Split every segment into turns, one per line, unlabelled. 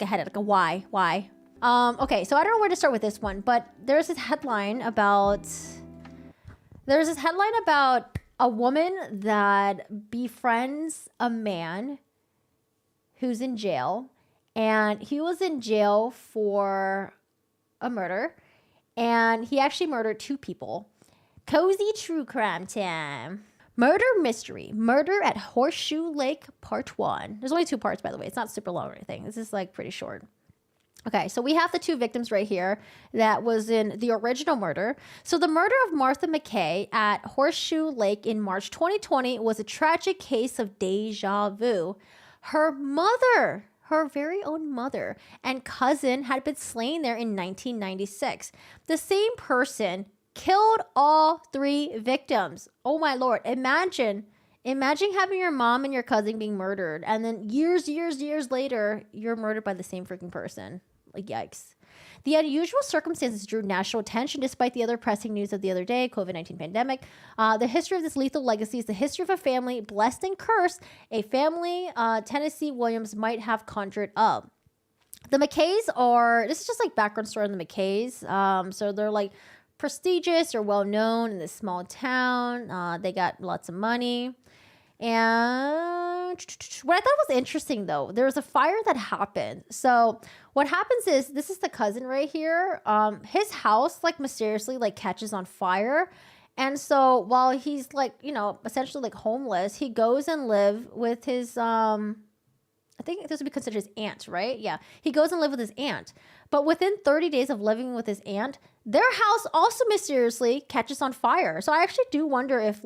a headache, like a why? Okay, so I don't know where to start with this one, but there's this headline about a woman that befriends a man who's in jail, and he was in jail for a murder, and he actually murdered 2 people. Cozy true crime time. Murder mystery. Murder at Horseshoe Lake, part 1. There's only 2 parts, by the way. It's not super long or anything. This is like pretty short. Okay, so we have the 2 victims right here that was in the original murder. So the murder of Martha McKay at Horseshoe Lake in March 2020 was a tragic case of deja vu. Her mother, her very own mother and cousin had been slain there in 1996. The same person killed all 3 victims. Oh my Lord, imagine having your mom and your cousin being murdered, and then years later, you're murdered by the same freaking person. Like, yikes. The unusual circumstances drew national attention despite the other pressing news of the other day, COVID-19 pandemic. The history of this lethal legacy is the history of a family blessed and cursed, a family Tennessee Williams might have conjured up. The McKays this is just like background story on the McKays. So they're like prestigious or well-known in this small town. They got lots of money. And what I thought was interesting, though, there was a fire that happened. So what happens is, this is the cousin right here. His house like mysteriously like catches on fire. And so while he's like, essentially like homeless, he goes and live with his, I think this would be considered his aunt, right? Yeah. He goes and live with his aunt. But within 30 days of living with his aunt, their house also mysteriously catches on fire. So I actually do wonder if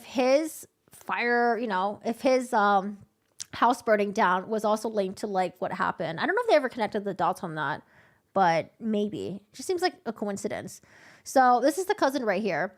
his fire, if his house burning down was also linked to like what happened. I don't know if they ever connected the dots on that, but maybe. It just seems like a coincidence. So this is the cousin right here.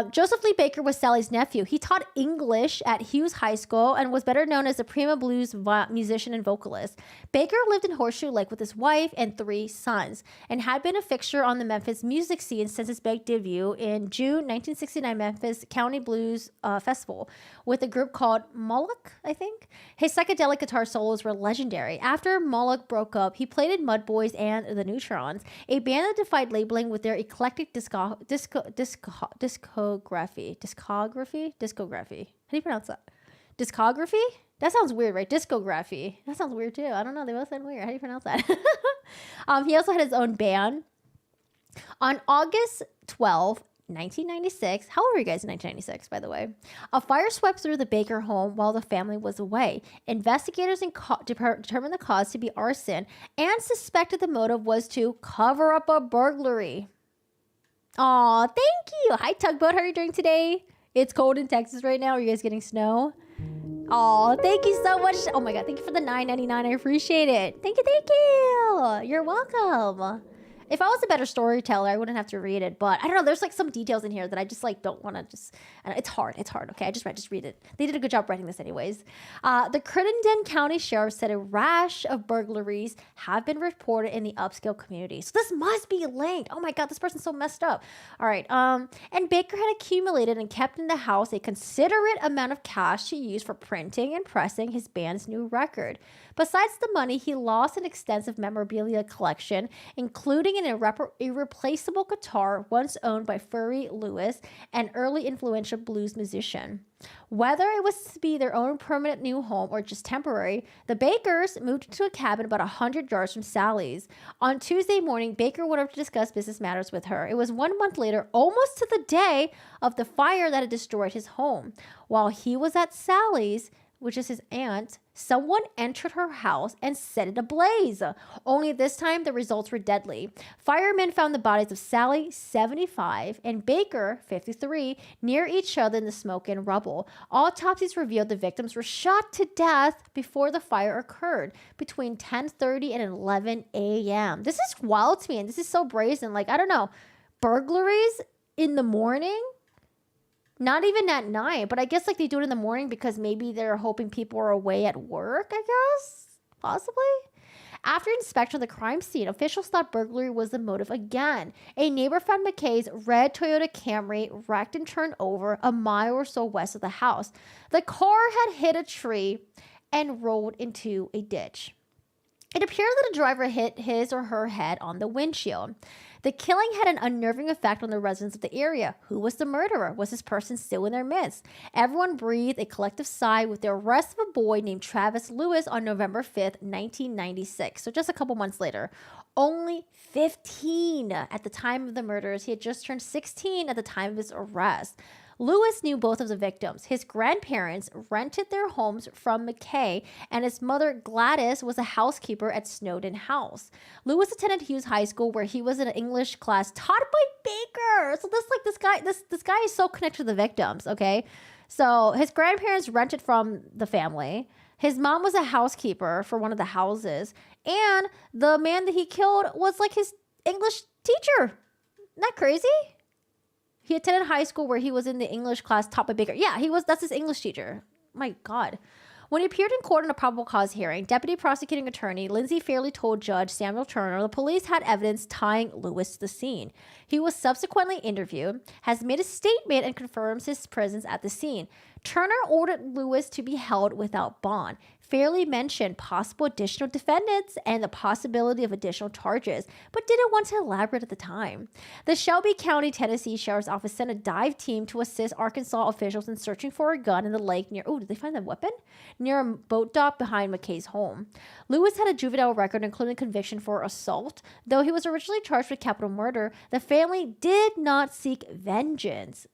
Joseph Lee Baker was Sally's nephew. He taught English at Hughes High School and was better known as a prima blues musician and vocalist. Baker lived in Horseshoe Lake with his wife and 3 sons and had been a fixture on the Memphis music scene since his big debut in June 1969 Memphis County Blues Festival with a group called Moloch, I think. His psychedelic guitar solos were legendary. After Moloch broke up, he played in Mud Boys and the Neutrons, a band that defied labeling with their eclectic discography. How do you pronounce that? Discography? That sounds weird, right? Discography. That sounds weird too. I don't know. They both sound weird. How do you pronounce that? He also had his own band. On August 12, 1996. How old were you guys in 1996, by the way? A fire swept through the Baker home while the family was away. Investigators determined the cause to be arson and suspected the motive was to cover up a burglary. Aw, thank you. Hi, Tugboat. How are you doing today? It's cold in Texas right now. Are you guys getting snow? Aw, thank you so much. Oh my God. Thank you for the $9.99. I appreciate it. Thank you. You're welcome. If I was a better storyteller, I wouldn't have to read it. But I don't know. There's like some details in here that I just like don't want to just. It's hard. Okay, just read it. They did a good job writing this, anyways. The Crittenden County Sheriff said a rash of burglaries have been reported in the upscale community. So this must be linked. Oh my God, this person's so messed up. All right. And Baker had accumulated and kept in the house a considerate amount of cash to use for printing and pressing his band's new record. Besides the money, he lost an extensive memorabilia collection, including an irreplaceable guitar once owned by Furry Lewis, an early influential blues musician. Whether it was to be their own permanent new home or just temporary, the Bakers moved into a cabin about 100 yards from Sally's. On Tuesday morning, Baker went up to discuss business matters with her. It was 1 month later, almost to the day of the fire that had destroyed his home. While he was at Sally's, which is his aunt, someone entered her house and set it ablaze. Only this time, the results were deadly. Firemen found the bodies of Sally, 75, and Baker, 53, near each other in the smoke and rubble. Autopsies revealed the victims were shot to death before the fire occurred, between 10:30 and 11 a.m. This is wild to me, and this is so brazen. Like, I don't know, burglaries in the morning? Not even at night, but I guess like they do it in the morning because maybe they're hoping people are away at work, I guess, possibly. After inspection of the crime scene, officials thought burglary was the motive again. A neighbor found McKay's red Toyota Camry wrecked and turned over a mile or so west of the house. The car had hit a tree and rolled into a ditch. It appeared that a driver hit his or her head on the windshield. The killing had an unnerving effect on the residents of the area. Who was the murderer? Was this person still in their midst? Everyone breathed a collective sigh with the arrest of a boy named Travis Lewis on November 5th, 1996. So just a couple months later. Only 15 at the time of the murders. He had just turned 16 at the time of his arrest. Lewis knew both of the victims. His grandparents rented their homes from McKay, and his mother, Gladys, was a housekeeper at Snowden House. Lewis attended Hughes High School, where he was in an English class taught by Baker. So this guy is so connected to the victims, okay? So his grandparents rented from the family. His mom was a housekeeper for one of the houses, and the man that he killed was like his English teacher. Isn't that crazy? He attended high school where he was in the English class taught by Baker. Yeah, that's his English teacher. My God. When he appeared in court in a probable cause hearing, Deputy Prosecuting Attorney Lindsay Fairley told Judge Samuel Turner the police had evidence tying Lewis to the scene. He was subsequently interviewed, has made a statement, and confirms his presence at the scene. Turner ordered Lewis to be held without bond. Fairley mentioned possible additional defendants and the possibility of additional charges, but didn't want to elaborate at the time. The Shelby County, Tennessee Sheriff's Office sent a dive team to assist Arkansas officials in searching for a gun in the lake near, did they find that weapon? Near a boat dock behind McKay's home. Lewis had a juvenile record, including conviction for assault. Though he was originally charged with capital murder, the family did not seek vengeance,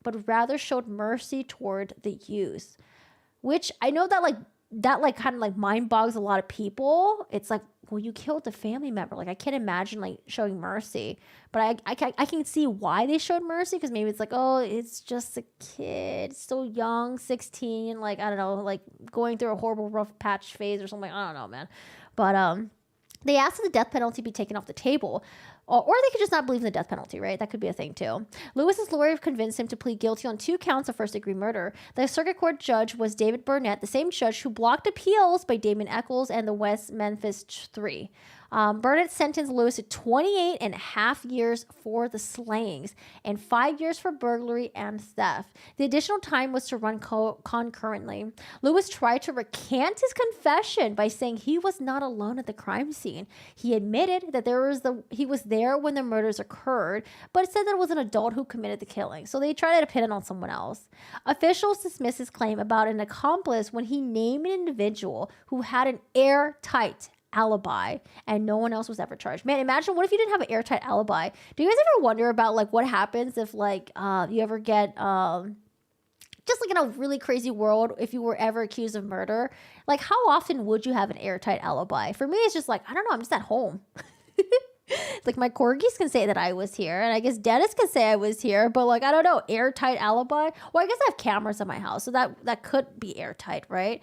but rather showed mercy toward the youth. Which I know that kind of mind bogs a lot of people. It's like, well, you killed a family member. Like, I can't imagine like showing mercy, but I can see why they showed mercy, because maybe it's like, oh, it's just a kid, so young, 16, like, I don't know, like going through a horrible rough patch phase or something. I don't know, man. But they asked that the death penalty be taken off the table. Or they could just not believe in the death penalty, right? That could be a thing too. Lewis's lawyer convinced him to plead guilty on 2 counts of first-degree murder. The circuit court judge was David Burnett, the same judge who blocked appeals by Damon Eccles and the West Memphis 3. Burnett sentenced Lewis to 28 and a half years for the slayings and 5 years for burglary and theft. The additional time was to run concurrently. Lewis tried to recant his confession by saying he was not alone at the crime scene. He admitted that he was there when the murders occurred, but said that it was an adult who committed the killing. So they tried to pin it on someone else. Officials dismissed his claim about an accomplice when he named an individual who had an airtight alibi, and no one else was ever charged. Man, imagine, what if you didn't have an airtight alibi? Do you guys ever wonder about like what happens if like you ever get just like in a really crazy world, if you were ever accused of murder, like how often would you have an airtight alibi? For me, it's just like, I don't know, I'm just at home. Like my corgis can say that I was here, and I guess Dennis can say I was here, but like, I don't know, airtight alibi. Well, I guess I have cameras in my house, so that could be airtight, right?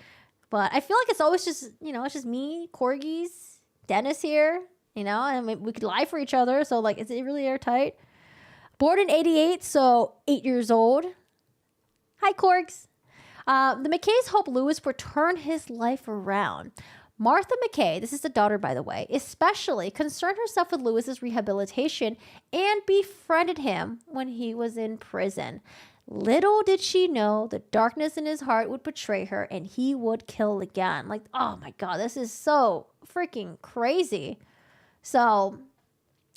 But I feel like it's always just, it's just me, corgis, Dennis here, and we could lie for each other. So, like, is it really airtight? Born in 88, so 8 years old. Hi, corgs. The McKays hope Lewis would turn his life around. Martha McKay, this is the daughter, by the way, especially concerned herself with Lewis's rehabilitation and befriended him when he was in prison. Little did she know the darkness in his heart would betray her and he would kill again. Like, oh my God, this is so freaking crazy. So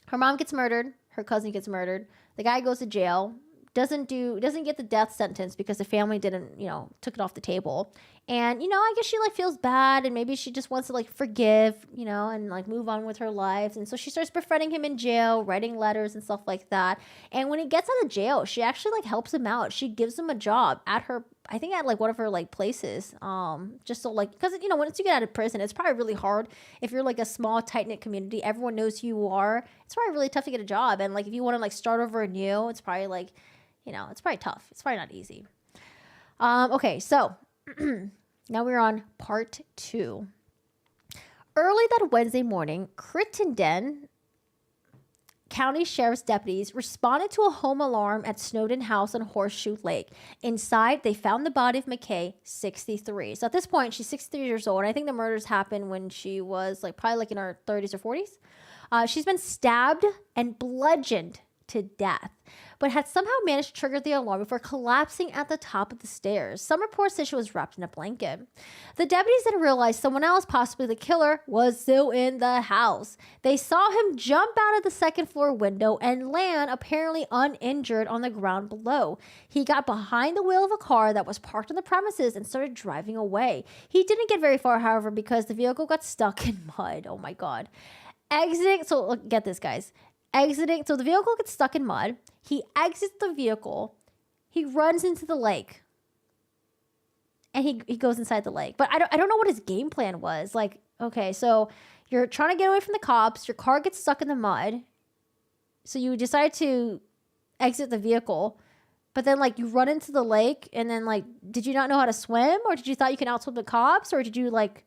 her mom gets murdered. Her cousin gets murdered. The guy goes to jail. Doesn't get the death sentence because the family didn't, took it off the table. And, I guess she like feels bad and maybe she just wants to like forgive, and like move on with her life. And so she starts befriending him in jail, writing letters and stuff like that. And when he gets out of jail, she actually like helps him out. She gives him a job at like one of her like places. Just so like, because, once you get out of prison, it's probably really hard. If you're like a small, tight-knit community, everyone knows who you are. It's probably really tough to get a job. And like, if you want to like start over anew, it's probably like, it's probably tough. It's probably not easy. Okay, so now we're on part 2. Early that Wednesday morning, Crittenden County Sheriff's deputies responded to a home alarm at Snowden House on Horseshoe Lake. Inside, they found the body of McKay, 63. So at this point, she's 63 years old. And I think the murders happened when she was like probably like in her 30s or 40s. She's been stabbed and bludgeoned to death, but had somehow managed to trigger the alarm before collapsing at the top of the stairs. Some reports say she was wrapped in a blanket. The deputies then realized someone else, possibly the killer, was still in the house. They saw him jump out of the second floor window and land apparently uninjured on the ground below. He got behind the wheel of a car that was parked on the premises and started driving away. He didn't get very far, however, because the vehicle got stuck in mud. Oh my God. So get this, guys. So the vehicle gets stuck in mud. He exits the vehicle. He runs into the lake. And he goes inside the lake. But I don't know what his game plan was. Like, okay, so you're trying to get away from the cops. Your car gets stuck in the mud. So you decide to exit the vehicle. But then, like, you run into the lake. And then, like, did you not know how to swim? Or did you thought you could outswim the cops? Or did you, like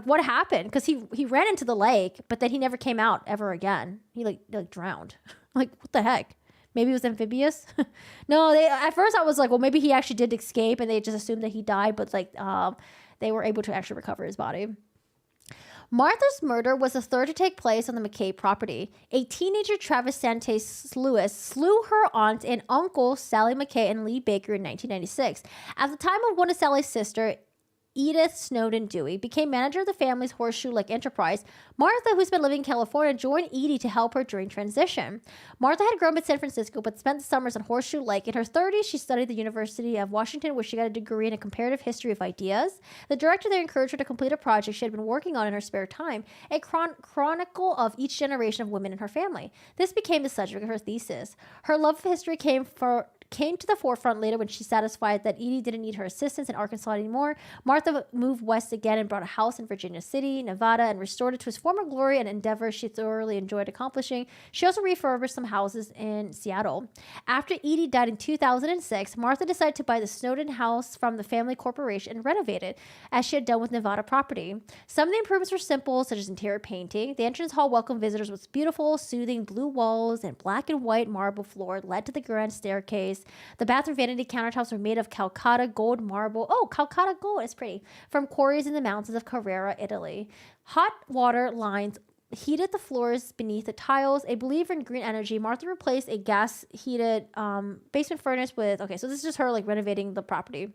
what happened? Because he ran into the lake, but then he never came out ever again. He like drowned. Like, what the heck? Maybe it was amphibious. No, at first I was like, well, maybe he actually did escape and they just assumed that he died, but like they were able to actually recover his body. Martha's murder was the third to take place on the McKay property. A teenager, Travis Santos Lewis, slew her aunt and uncle, Sally McKay and Lee Baker, in 1996. At the time of one of Sally's sister, Edith Snowden Dewey, became manager of the family's Horseshoe Lake enterprise. Martha, who's been living in California, joined Edie to help her during transition. Martha had grown up in San Francisco, but spent the summers on Horseshoe Lake. In her 30s, she studied at the University of Washington, where she got a degree in a comparative history of ideas. The director there encouraged her to complete a project she had been working on in her spare time, a chronicle of each generation of women in her family. This became the subject of her thesis. Her love of history came to the forefront later when she satisfied that Edie didn't need her assistance in Arkansas anymore. Martha moved west again and bought a house in Virginia City, Nevada, and restored it to its former glory, an endeavor she thoroughly enjoyed accomplishing. She also refurbished some houses in Seattle. After Edie died in 2006, Martha decided to buy the Snowden house from the family corporation and renovate it, as she had done with Nevada property. Some of the improvements were simple, such as interior painting. The entrance hall welcomed visitors with beautiful, soothing blue walls and black and white marble floor led to the grand staircase. The bathroom vanity countertops were made of Calcutta gold marble. Oh, Calcutta gold. It's pretty. From quarries in the mountains of Carrara, Italy. Hot water lines heated the floors beneath the tiles. A believer in green energy, Martha replaced a gas-heated basement furnace with... Okay, so this is just her, like, renovating the property.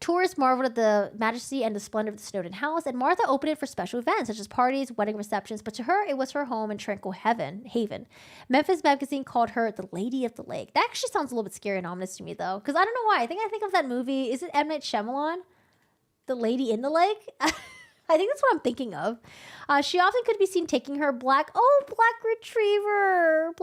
Tourists marveled at the majesty and the splendor of the Snowden house, and Martha opened it for special events such as parties, wedding receptions, but to her, it was her home and tranquil haven. Memphis Magazine called her the Lady of the Lake. That actually sounds a little bit scary and ominous to me, though, because I don't know why. I think of that movie. Is it M. Night Shyamalan? The Lady in the Lake? I think that's what I'm thinking of. She often could be seen taking her black Labrador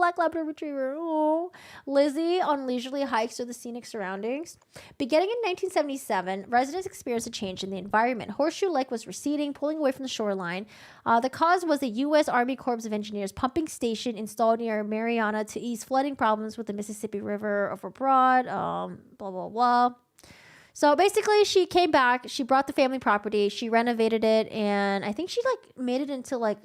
retriever, Lizzie on leisurely hikes through the scenic surroundings. Beginning in 1977, residents experienced a change in the environment. Horseshoe Lake was receding, pulling away from the shoreline. The cause was a U.S. Army Corps of Engineers pumping station installed near Mariana to ease flooding problems with the Mississippi River overbroad, blah, blah, blah. So basically, she came back, she brought the family property, she renovated it, and I think she, like, made it into, like,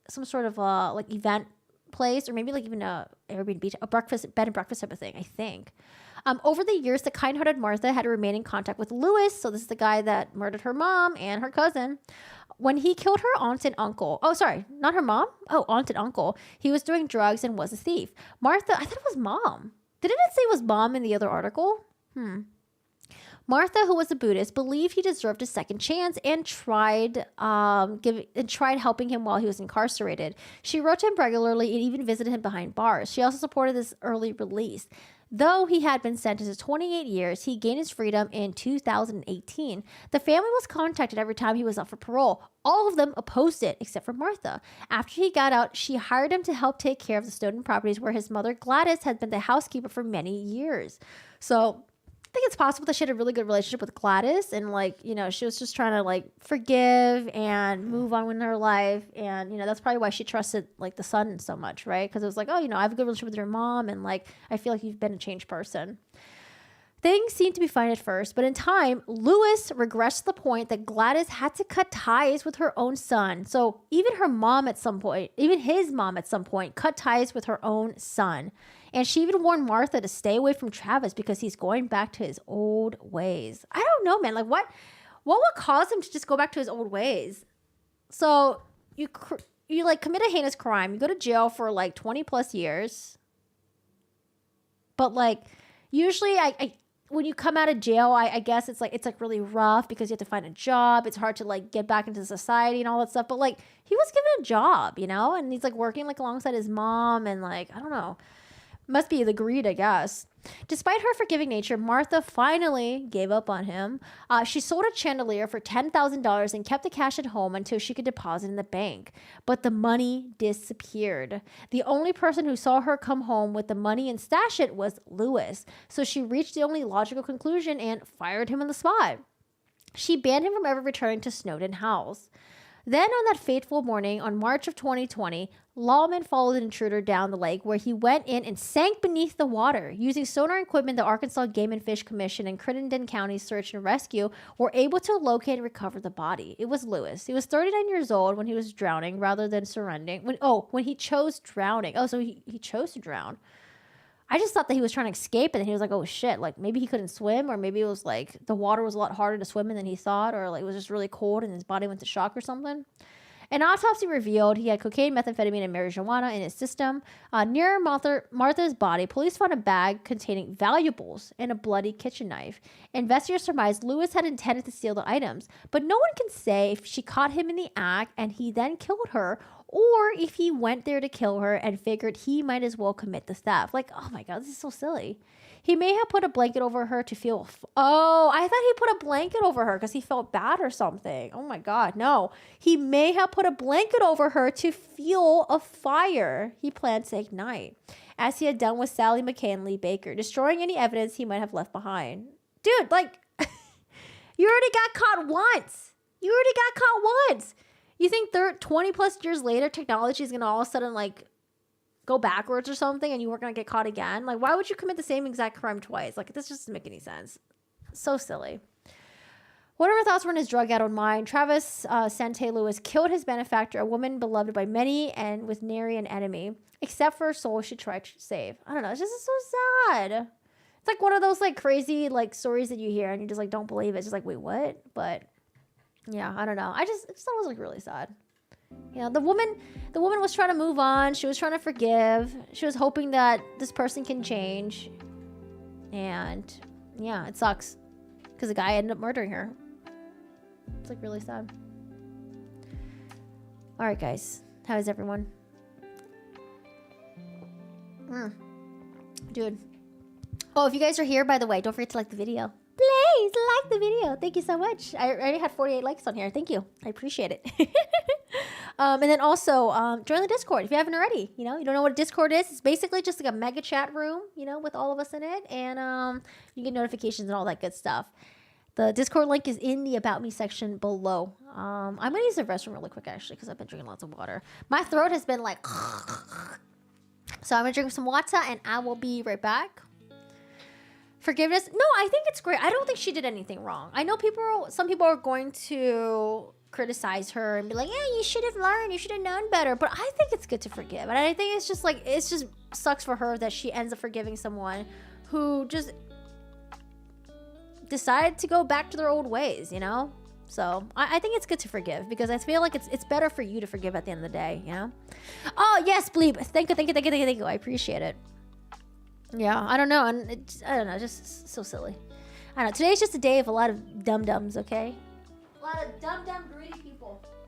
some sort of, like, event place, or maybe, like, even a Airbnb, a bed and breakfast type of thing, I think. Over the years, the kind-hearted Martha had to remain in contact with Lewis, so this is the guy that murdered her mom and her cousin. When he killed her aunt and uncle, not her mom, aunt and uncle, he was doing drugs and was a thief. Martha, I thought it was mom. Didn't it say it was mom in the other article? Martha, who was a Buddhist, believed he deserved a second chance and tried helping him while he was incarcerated. She wrote to him regularly and even visited him behind bars. She also supported his early release. Though he had been sentenced to 28 years, he gained his freedom in 2018. The family was contacted every time he was up for parole. All of them opposed it, except for Martha. After he got out, she hired him to help take care of the Snowden properties, where his mother, Gladys, had been the housekeeper for many years. So I think it's possible that she had a really good relationship with Gladys, and, like, you know, she was just trying to, like, forgive and move on with her life. And, you know, that's probably why she trusted, like, the son so much, right? Because it was like, oh, you know, I have a good relationship with your mom, and, like, I feel like you've been a changed person. Things seemed to be fine at first, but in time, Lewis regressed to the point that Gladys had to cut ties with her own son. So even his mom at some point cut ties with her own son. And she even warned Martha to stay away from Travis because he's going back to his old ways. I don't know, man. Like, what would cause him to just go back to his old ways? So you like commit a heinous crime. You go to jail for like 20 plus years. But like, usually I when you come out of jail, I guess it's like really rough because you have to find a job. It's hard to like get back into society and all that stuff. But like, he was given a job, you know, and he's like working like alongside his mom, and like, I don't know, must be the greed, I guess. Despite her forgiving nature, Martha finally gave up on him. She sold a chandelier for $10,000 and kept the cash at home until she could deposit in the bank. But the money disappeared. The only person who saw her come home with the money and stash it was Lewis. So she reached the only logical conclusion and fired him on the spot. She banned him from ever returning to Snowden House. Then on that fateful morning, on March of 2020, lawmen followed an intruder down the lake where he went in and sank beneath the water. Using sonar equipment, the Arkansas Game and Fish Commission and Crittenden County Search and Rescue were able to locate and recover the body. It was Lewis. He was 39 years old when he was drowning rather than surrendering. When he chose drowning. Oh, so he chose to drown. I just thought that he was trying to escape, and then he was like, oh shit, like maybe he couldn't swim, or maybe it was like the water was a lot harder to swim in than he thought, or like it was just really cold and his body went to shock or something. An autopsy revealed he had cocaine, methamphetamine, and marijuana in his system. Near Martha's body, police found a bag containing valuables and a bloody kitchen knife. Investigators surmised Lewis had intended to steal the items, but no one can say if she caught him in the act and he then killed her, or if he went there to kill her and figured he might as well commit the theft. Like, oh my God, this is so silly. He may have put a blanket over her to feel... Oh, I thought he put a blanket over her because he felt bad or something. Oh my God, no. He may have put a blanket over her to fuel a fire he planned to ignite, as he had done with Sally McKay and Lee Baker, destroying any evidence he might have left behind. Dude, like, you already got caught once. You think 20 plus years later, technology is going to all of a sudden, like, go backwards or something and you weren't going to get caught again? Like, why would you commit the same exact crime twice? Like, this just doesn't make any sense. So silly. Whatever thoughts were in his drug-addled mind, Travis Sante Lewis killed his benefactor, a woman beloved by many and with nary an enemy, except for a soul she tried to save. I don't know. It's just so sad. It's like one of those, like, crazy, like, stories that you hear and you just, like, don't believe it. It's just like, wait, what? But... yeah, I don't know. I just thought it was like really sad. You know, the woman was trying to move on. She was trying to forgive. She was hoping that this person can change. And yeah, it sucks because the guy ended up murdering her. It's like really sad. All right, guys. How is everyone? Dude. Oh, if you guys are here, by the way, don't forget to like the video. Please like the video. Thank you so much. I already had 48 likes on here. Thank you. I appreciate it. And then also join the Discord if you haven't already. You know, you don't know what a Discord is. It's basically just like a mega chat room, you know, with all of us in it. And you get notifications and all that good stuff. The Discord link is in the About Me section below. I'm going to use the restroom really quick, actually, because I've been drinking lots of water. My throat has been like... So I'm going to drink some water, and I will be right back. Forgiveness? No, I think it's great. I don't think she did anything wrong. I know some people are going to criticize her and be like, yeah, you should have learned. You should have known better. But I think it's good to forgive. And I think it's just like, it's just sucks for her that she ends up forgiving someone who just decided to go back to their old ways, you know? So I think it's good to forgive because I feel like it's better for you to forgive at the end of the day, you know? Oh, yes, Bleep. Thank you. I appreciate it. Yeah, I don't know. And I don't know, just so silly. I don't know. Today's just a day of a lot of dum-dums, okay? A lot of dum-dum greedy people.